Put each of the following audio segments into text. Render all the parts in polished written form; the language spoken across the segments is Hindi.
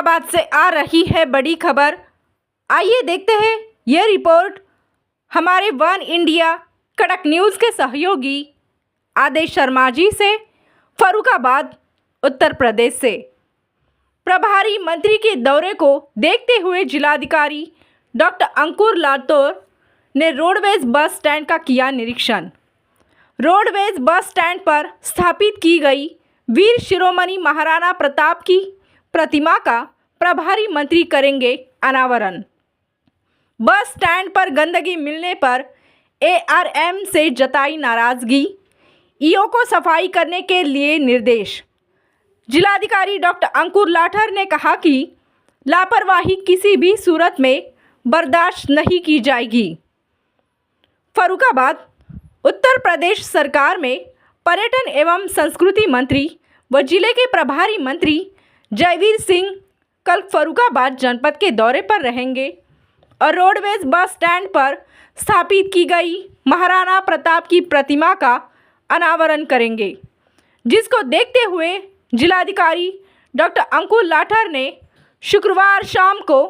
फरुखाबाद से आ रही है बड़ी खबर। आइए देखते हैं ये रिपोर्ट हमारे वन इंडिया कड़क न्यूज़ के सहयोगी आदेश शर्मा जी से। फरुखाबाद उत्तर प्रदेश से प्रभारी मंत्री के दौरे को देखते हुए जिलाधिकारी डॉक्टर अंकुर लातोर ने रोडवेज बस स्टैंड का किया निरीक्षण। रोडवेज बस स्टैंड पर स्थापित की गई वीर शिरोमणि महाराणा प्रताप की प्रतिमा का प्रभारी मंत्री करेंगे अनावरण। बस स्टैंड पर गंदगी मिलने पर एआरएम से जताई नाराजगी, ईओ को सफाई करने के लिए निर्देश। जिलाधिकारी डॉक्टर अंकुर लाठर ने कहा कि लापरवाही किसी भी सूरत में बर्दाश्त नहीं की जाएगी। फरुखाबाद उत्तर प्रदेश सरकार में पर्यटन एवं संस्कृति मंत्री व जिले के प्रभारी मंत्री जयवीर सिंह कल फरुखाबाद जनपद के दौरे पर रहेंगे और रोडवेज बस स्टैंड पर स्थापित की गई महाराणा प्रताप की प्रतिमा का अनावरण करेंगे, जिसको देखते हुए जिलाधिकारी डॉक्टर अंकुर लाठर ने शुक्रवार शाम को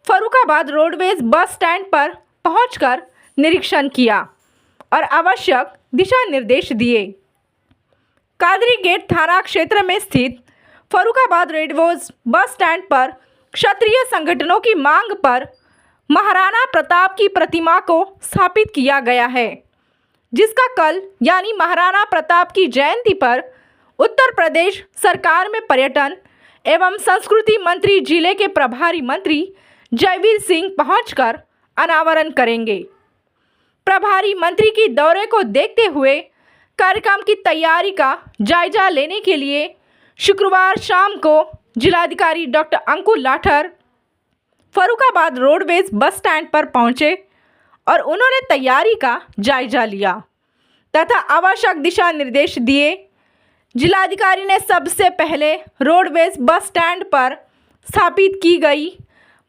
फरुखाबाद रोडवेज बस स्टैंड पर पहुंचकर निरीक्षण किया और आवश्यक दिशा निर्देश दिए। कादरी गेट थाना क्षेत्र में स्थित फरुखाबाद रोडवेज बस स्टैंड पर क्षत्रिय संगठनों की मांग पर महाराणा प्रताप की प्रतिमा को स्थापित किया गया है, जिसका कल यानी महाराणा प्रताप की जयंती पर उत्तर प्रदेश सरकार में पर्यटन एवं संस्कृति मंत्री जिले के प्रभारी मंत्री जयवीर सिंह पहुंचकर अनावरण करेंगे। प्रभारी मंत्री की दौरे को देखते हुए कार्यक्रम की तैयारी का जायजा लेने के लिए शुक्रवार शाम को जिलाधिकारी doctor Ankur Lathar Farrukhabad roadways bus stand पर पहुंचे और उन्होंने तैयारी का जायजा लिया तथा आवश्यक दिशा निर्देश दिए। जिलाधिकारी ने सबसे पहले रोडवेज बस स्टैंड पर स्थापित की गई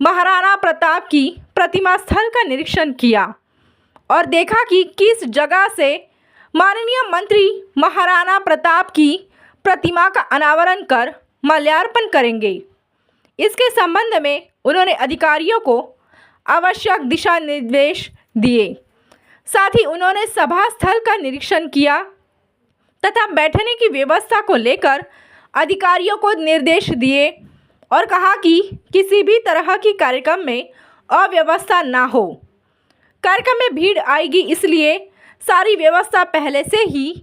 महाराणा प्रताप की प्रतिमा स्थल का निरीक्षण किया और देखा कि किस जगह से माननीय मंत्री महाराणा प्रताप की प्रतिमा का अनावरण कर माल्यार्पण करेंगे। इसके संबंध में उन्होंने अधिकारियों को आवश्यक दिशा निर्देश दिए। साथ ही उन्होंने सभा स्थल का निरीक्षण किया तथा बैठने की व्यवस्था को लेकर अधिकारियों को निर्देश दिए और कहा कि किसी भी तरह की कार्यक्रम में अव्यवस्था ना हो। कार्यक्रम में भीड़ आएगी, इसलिए सारी व्यवस्था पहले से ही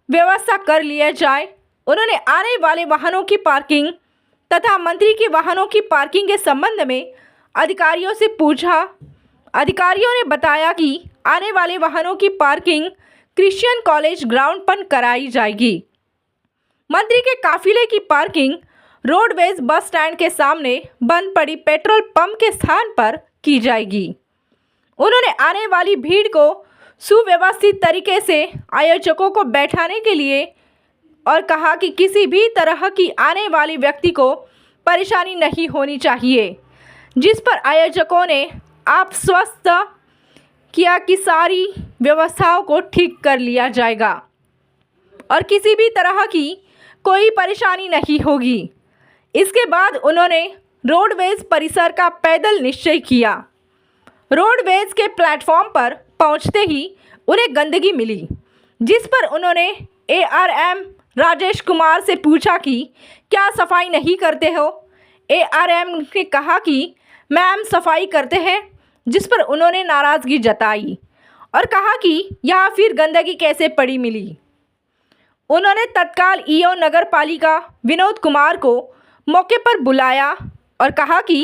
व्यवस्था कर लिया जाए। उन्होंने आने वाले वाहनों की पार्किंग तथा मंत्री के वाहनों की पार्किंग के संबंध में अधिकारियों से पूछा। अधिकारियों ने बताया कि आने वाले वाहनों की पार्किंग क्रिश्चियन कॉलेज ग्राउंड पर कराई जाएगी। मंत्री के काफिले की पार्किंग रोडवेज बस स्टैंड के सामने बंद पड़ी पेट्रोल पंप के स्थान पर की जाएगी। उन्होंने आने वाली भीड़ को सुव्यवस्थित तरीके से आयोजकों को बैठाने के लिए और कहा कि किसी भी तरह की आने वाली व्यक्ति को परेशानी नहीं होनी चाहिए, जिस पर आयोजकों ने आश्वस्त किया कि सारी व्यवस्थाओं को ठीक कर लिया जाएगा और किसी भी तरह की कोई परेशानी नहीं होगी। इसके बाद उन्होंने रोडवेज परिसर का पैदल निश्चय किया। रोडवेज के प्लेटफॉर्म पर पहुंचते ही उन्हें गंदगी मिली, जिस पर उन्होंने एआरएम राजेश कुमार से पूछा कि क्या सफाई नहीं करते हो। एआरएम ने कहा कि मैम सफाई करते हैं, जिस पर उन्होंने नाराज़गी जताई और कहा कि यहाँ फिर गंदगी कैसे पड़ी मिली। उन्होंने तत्काल ईओ नगर पालिका विनोद कुमार को मौके पर बुलाया और कहा कि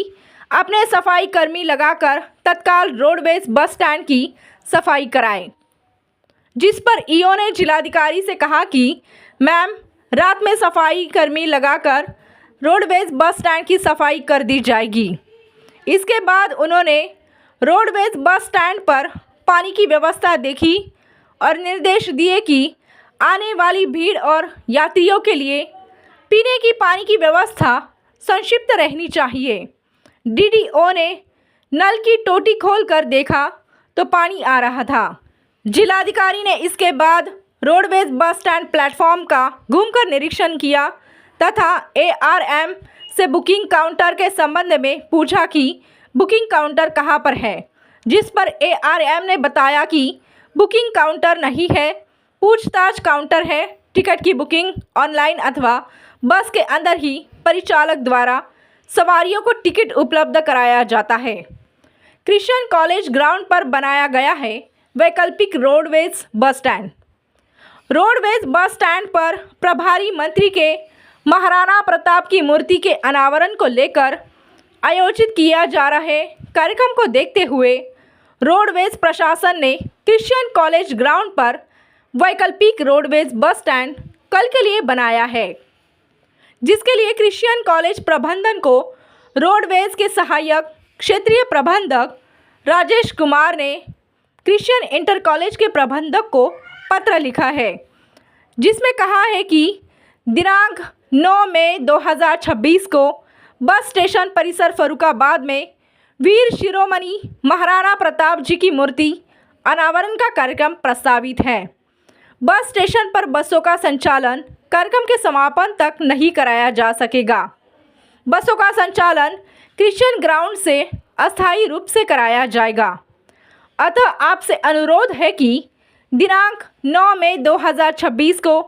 अपने सफाई कर्मी लगाकर तत्काल रोडवेज बस स्टैंड की सफाई कराएं, जिस पर ईओ ने जिलाधिकारी से कहा कि मैम रात में सफाई कर्मी लगाकर रोडवेज बस स्टैंड की सफाई कर दी जाएगी। इसके बाद उन्होंने रोडवेज बस स्टैंड पर पानी की व्यवस्था देखी और निर्देश दिए कि आने वाली भीड़ और यात्रियों के लिए पीने की पानी की व्यवस्था संक्षिप्त रहनी चाहिए। डीडीओ ने नल की टोटी खोलकर देखा तो पानी आ रहा था। जिलाधिकारी ने इसके बाद रोडवेज बस स्टैंड प्लेटफॉर्म का घूमकर निरीक्षण किया तथा एआरएम से बुकिंग काउंटर के संबंध में पूछा कि बुकिंग काउंटर कहां पर है, जिस पर ARM ने बताया कि बुकिंग काउंटर नहीं है, पूछताछ काउंटर है। टिकट की बुकिंग ऑनलाइन अथवा बस के अंदर ही परिचालक द्वारा सवारियों को टिकट उपलब्ध कराया जाता है। क्रिश्चियन कॉलेज ग्राउंड पर बनाया गया है वैकल्पिक roadways bus stand. Roadways bus stand पर प्रभारी मंत्री के महाराणा प्रताप की मूर्ति के अनावरण को लेकर आयोजित किया जा रहे कार्यक्रम को देखते हुए रोडवेज प्रशासन ने क्रिश्चियन कॉलेज ग्राउंड पर वैकल्पिक रोडवेज बस स्टैंड कल के लिए बनाया है, जिसके लिए क्रिश्चियन कॉलेज प्रबंधन को रोडवेज के सहायक क्षेत्रीय प्रबंधक राजेश कुमार ने क्रिश्चियन इंटर कॉलेज के प्रबंधक को पत्र लिखा है, जिसमें कहा है कि दिनांक 9 मई 2026 को बस स्टेशन परिसर फर्रुखाबाद में वीर शिरोमणि महाराणा प्रताप जी की मूर्ति अनावरण का कार्यक्रम प्रस्तावित है। बस स्टेशन पर बसों का संचालन कार्यक्रम के समापन तक नहीं कराया जा सकेगा। बसों का संचालन क्रिश्चियन ग्राउंड से अस्थायी रूप से कराया जाएगा। अतः आपसे अनुरोध है कि दिनांक 9 मई 2026 को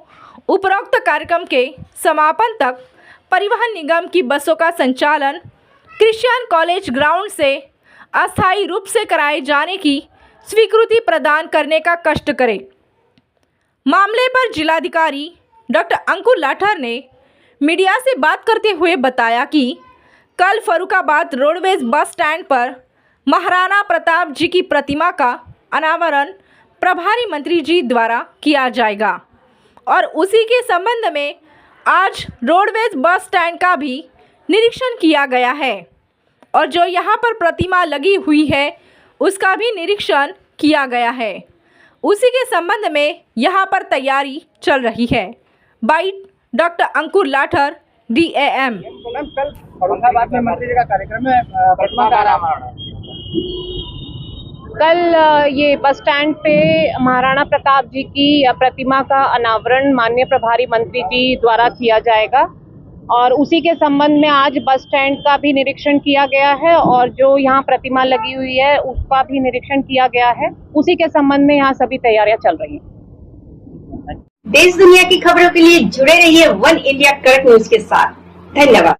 उपरोक्त कार्यक्रम के समापन तक परिवहन निगम की बसों का संचालन क्रिश्चियन कॉलेज ग्राउंड से अस्थायी रूप से कराए जाने की स्वीकृति प्रदान करने का कष्ट करें। मामले पर जिलाधिकारी डॉक्टर अंकुर लाठर ने मीडिया से बात करते हुए बताया कि कल फर्रुखाबाद रोडवेज बस स्टैंड पर महाराणा प्रताप जी की प्रतिमा का अनावरण प्रभारी मंत्री जी द्वारा किया जाएगा और उसी के संबंध में आज रोडवेज बस स्टैंड का भी निरीक्षण किया गया है और जो यहां पर प्रतिमा लगी हुई है उसका भी निरीक्षण किया गया है। उसी के संबंध में यहां पर तैयारी चल रही है। Bite doctor Ankur Lathar, DAM। कल औरंगाबाद में मंत्री जी का कार्यक्रम है, प्रतिमा का अनावरण। कल ये बस स्टैंड पे महाराणा प्रताप जी की प्रतिमा का अनावरण माननीय प्रभारी मंत्री जी द्वारा किया जाएगा और उसी के संबंध में आज बस स्टैंड का भी निरीक्षण किया गया है और जो यहाँ प्रतिमा लगी हुई है उसका भी निरीक्षण किया गया है। उसी के संबंध में यहाँ सभी तैयारियां चल रही हैं। देश दुनिया की खबरों के लिए जुड़े रहिए वन इंडिया कड़क न्यूज के साथ। धन्यवाद।